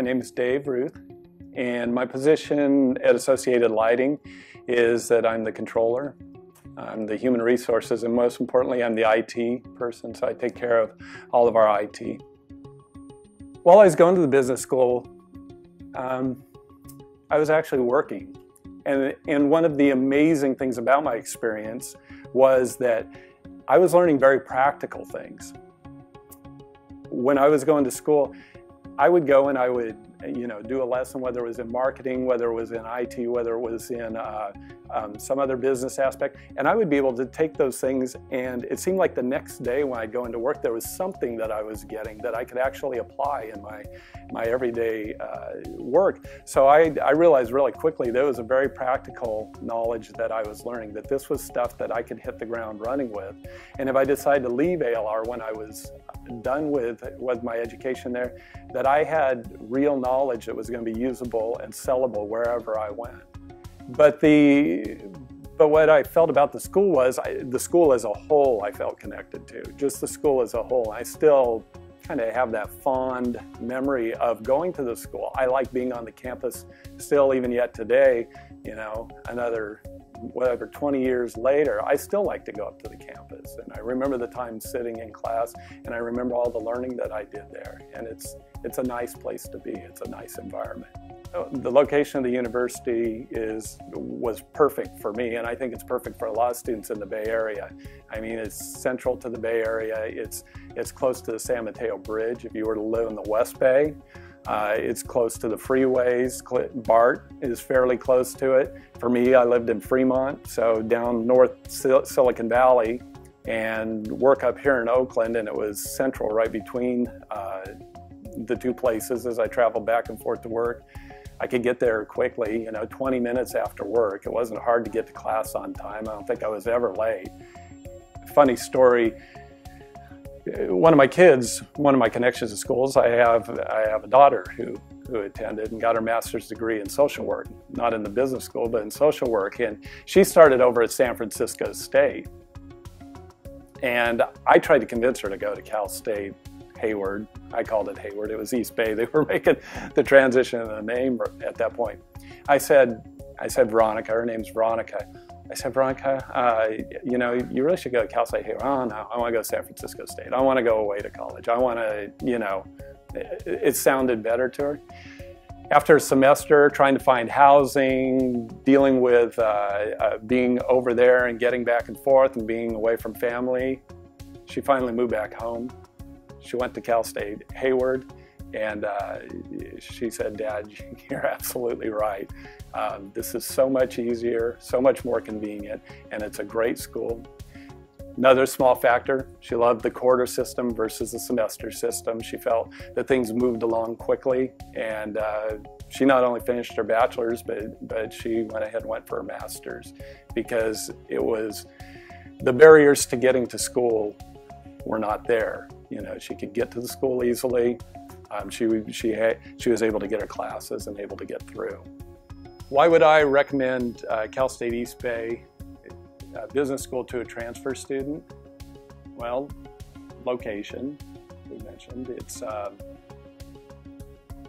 name is Dave Ruth, and my position at Associated Lighting is that I'm the controller. I'm the human resources, and most importantly, I'm the IT person, so I take care of all of our IT. While I was going to the business school, I was actually working. And one of the amazing things about my experience was that I was learning very practical things. When I was going to school, I would go and I would do a lesson, whether it was in marketing, whether it was in IT, whether it was in some other business aspect, and I would be able to take those things, and it seemed like the next day when I'd go into work, there was something that I was getting that I could actually apply in my everyday work. So I realized really quickly there was a very practical knowledge that I was learning, that this was stuff that I could hit the ground running with. And if I decided to leave ALR when I was done with my education there, that I had real knowledge that was going to be usable and sellable wherever I went. But what I felt about the school was, the school as a whole I felt connected to, just the school as a whole. I still kind of have that fond memory of going to the school. I like being on the campus still, even yet today, another, whatever, 20 years later, I still like to go up to the campus. And I remember the time sitting in class, and I remember all the learning that I did there. And it's a nice place to be. It's a nice environment. The location of the university was perfect for me, and I think it's perfect for a lot of students in the Bay Area. I mean, it's central to the Bay Area. It's close to the San Mateo Bridge. If you were to live in the West Bay, it's close to the freeways. BART is fairly close to it. For me, I lived in Fremont, so down north Silicon Valley, and work up here in Oakland, and it was central right between the two places as I traveled back and forth to work. I could get there quickly, 20 minutes after work. It wasn't hard to get to class on time. I don't think I was ever late. Funny story, one of my connections to schools, I have a daughter who attended and got her master's degree in social work, not in the business school, but in social work. And she started over at San Francisco State. And I tried to convince her to go to Cal State Hayward. I called it Hayward. It was East Bay. They were making the transition of the name at that point. I said, Veronica, her name's Veronica. I said, Veronica, you really should go to Cal State Hayward. Oh, no, I want to go to San Francisco State. I want to go away to college. I want to, it sounded better to her. After a semester trying to find housing, dealing with being over there and getting back and forth and being away from family, she finally moved back home. She went to Cal State Hayward, and she said, Dad, you're absolutely right. This is so much easier, so much more convenient, and it's a great school. Another small factor, she loved the quarter system versus the semester system. She felt that things moved along quickly, and she not only finished her bachelor's, but she went ahead and went for her master's, because it was the barriers to getting to school were not there. She could get to the school easily. She was able to get her classes and able to get through. Why would I recommend Cal State East Bay Business School to a transfer student? Well, location, we mentioned.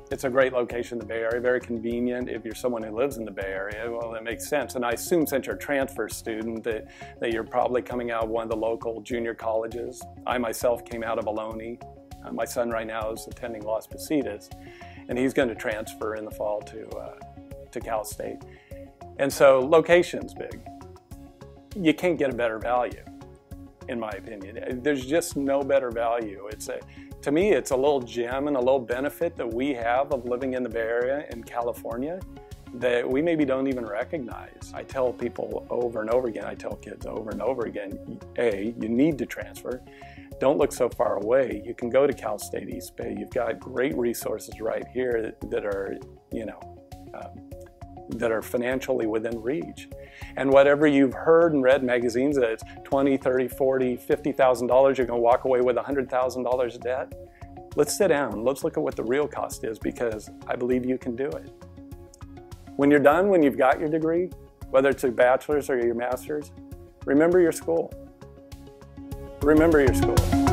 It's a great location in the Bay Area, very convenient. If you're someone who lives in the Bay Area, well, that makes sense. And I assume since you're a transfer student that you're probably coming out of one of the local junior colleges. I myself came out of Ohlone. My son right now is attending Las Positas, and he's going to transfer in the fall to Cal State. And so location's big. You can't get a better value, in my opinion. There's just no better value. To me, it's a little gem and a little benefit that we have of living in the Bay Area in California that we maybe don't even recognize. I tell people over and over again, I tell kids over and over again, A, you need to transfer. Don't look so far away. You can go to Cal State East Bay. You've got great resources right here that are, that are financially within reach. And whatever you've heard and read in magazines that it's $20, $30, $40, $50,000, you're going to walk away with $100,000 of debt. Let's sit down. Let's look at what the real cost is, because I believe you can do it. When you're done, when you've got your degree, whether it's a bachelor's or your master's, remember your school. Remember your school.